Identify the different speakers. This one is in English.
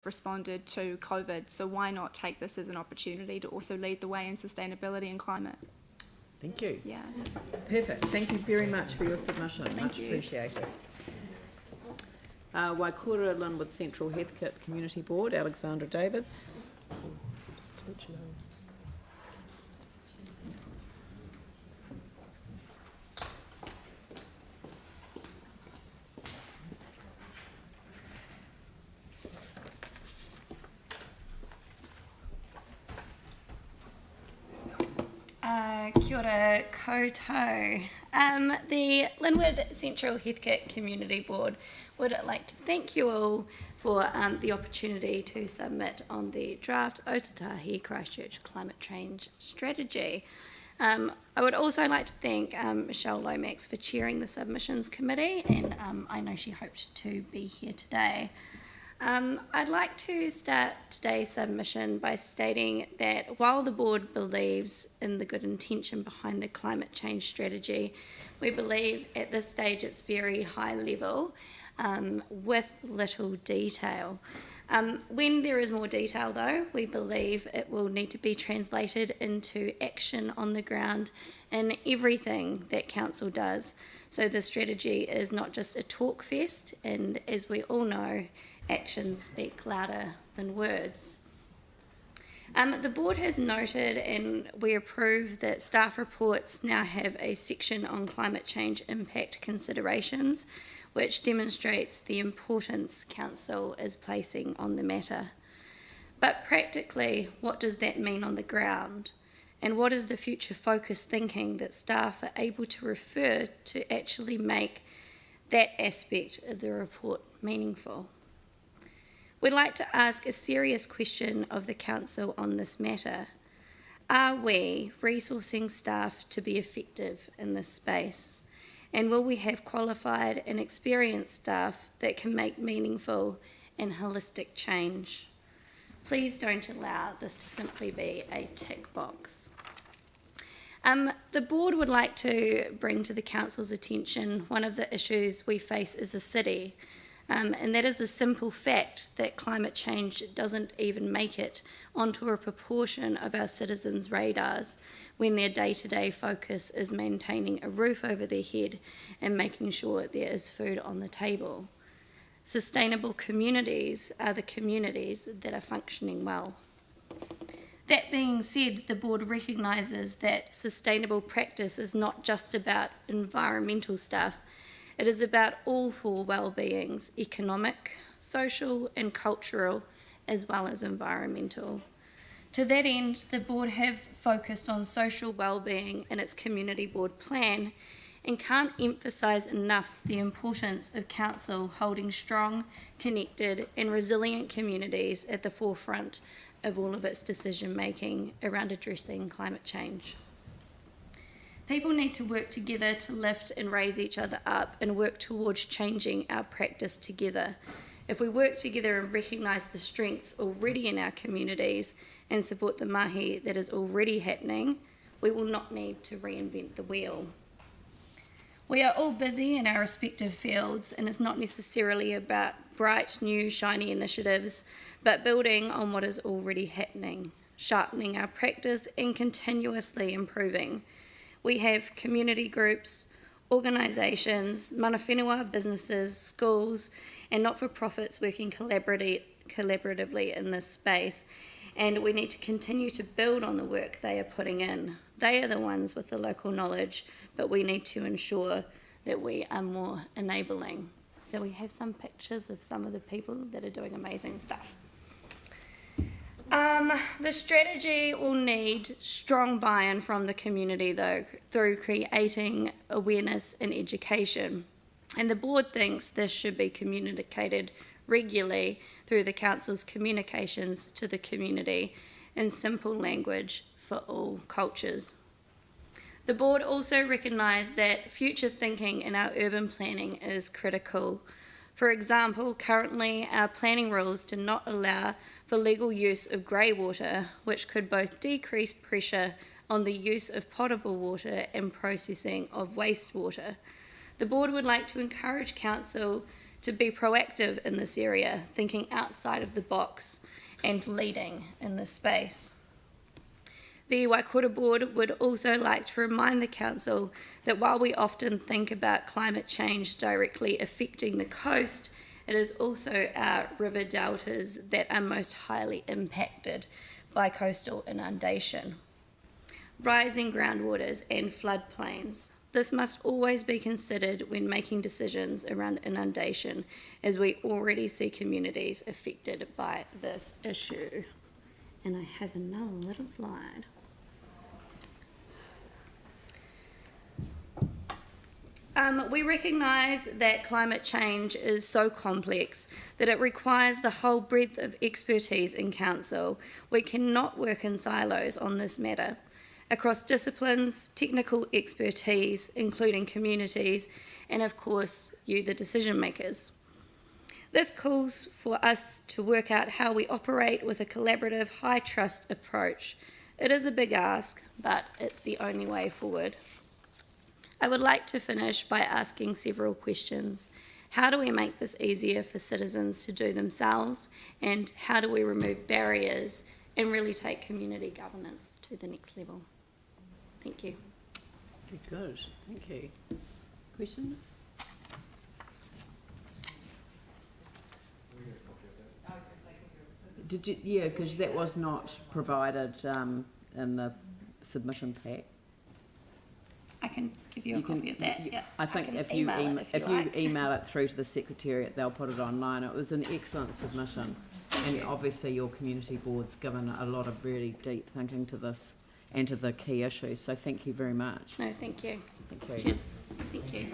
Speaker 1: responded to COVID. So why not take this as an opportunity to also lead the way in sustainability and climate?
Speaker 2: Thank you.
Speaker 1: Yeah.
Speaker 2: Perfect. Thank you very much for your submission. Much
Speaker 1: you.
Speaker 2: appreciated. Waikura Linwood-Central-Heathcote Community Board, Alexandra Davids.
Speaker 3: Kia ora koutou. The Linwood-Central-Heathcote Community Board would like to thank you all for the opportunity to submit on the draft Otatahi Christchurch climate change strategy. I would also like to thank Michelle Lomax for chairing the submissions committee, and I know she hoped to be here today. I'd like to start today's submission by stating that while the board believes in the good intention behind the climate change strategy, we believe at this stage it's very high level with little detail. When there is more detail though, we believe it will need to be translated into action on the ground in everything that council does. So the strategy is not just a talk fest, and as we all know, actions speak louder than words. The board has noted, and we approve, that staff reports now have a section on climate change impact considerations, which demonstrates the importance council is placing on the matter. But practically, what does that mean on the ground? And what is the future focus thinking that staff are able to refer to actually make that aspect of the report meaningful? We'd like to ask a serious question of the council on this matter. Are we resourcing staff to be effective in this space? And will we have qualified and experienced staff that can make meaningful and holistic change? Please don't allow this to simply be a tick box. The board would like to bring to the council's attention one of the issues we face as a city, and that is the simple fact that climate change doesn't even make it onto a proportion of our citizens' radars when their day-to-day focus is maintaining a roof over their head and making sure there is food on the table. Sustainable communities are the communities that are functioning well. That being said, the board recognises that sustainable practice is not just about environmental stuff. It is about all four well-beings: economic, social and cultural, as well as environmental. To that end, the board have focused on social well-being in its community board plan and can't emphasise enough the importance of council holding strong, connected and resilient communities at the forefront of all of its decision making around addressing climate change. People need to work together to lift and raise each other up and work towards changing our practice together. If we work together and recognise the strengths already in our communities and support the mahi that is already happening, we will not need to reinvent the wheel. We are all busy in our respective fields, and it's not necessarily about bright, new, shiny initiatives, but building on what is already happening, sharpening our practice and continuously improving. We have community groups, organisations, mana whenua, businesses, schools and not-for-profits working collaboratively in this space, and we need to continue to build on the work they are putting in. They are the ones with the local knowledge, but we need to ensure that we are more enabling. So we have some pictures of some of the people that are doing amazing stuff. The strategy will need strong buy-in from the community though, through creating awareness and education. And the board thinks this should be communicated regularly through the council's communications to the community in simple language for all cultures. The board also recognised that future thinking in our urban planning is critical. For example, currently our planning rules do not allow for legal use of grey water, which could both decrease pressure on the use of potable water and processing of wastewater. The board would like to encourage council to be proactive in this area, thinking outside of the box and leading in this space. The Waikura Board would also like to remind the Council that while we often think about climate change directly affecting the coast, it is also our river deltas that are most highly impacted by coastal inundation. Rising groundwaters and floodplains. This must always be considered when making decisions around inundation, as we already see communities affected by this issue. And I have another little slide. We recognise that climate change is so complex that it requires the whole breadth of expertise in Council. We cannot work in silos on this matter. Across disciplines, technical expertise, including communities, and of course, you, the decision makers. This calls for us to work out how we operate with a collaborative, high trust approach. It is a big ask, but it's the only way forward. I would like to finish by asking several questions. How do we make this easier for citizens to do themselves? And how do we remove barriers and really take community governance to the next level? Thank you.
Speaker 2: Very good, thank you. Questions? Did you, yeah, because that was not provided in the submission pack.
Speaker 3: I can give you a copy of that. Yeah.
Speaker 2: I think
Speaker 3: can
Speaker 2: if you
Speaker 3: like.
Speaker 2: email it through to the Secretariat, they'll put it online. It was an excellent submission, and obviously your community board's given a lot of really deep thinking to this and to the key issues. So thank you very much.
Speaker 3: No, thank you.
Speaker 2: Thank you.
Speaker 3: Cheers. Thank you.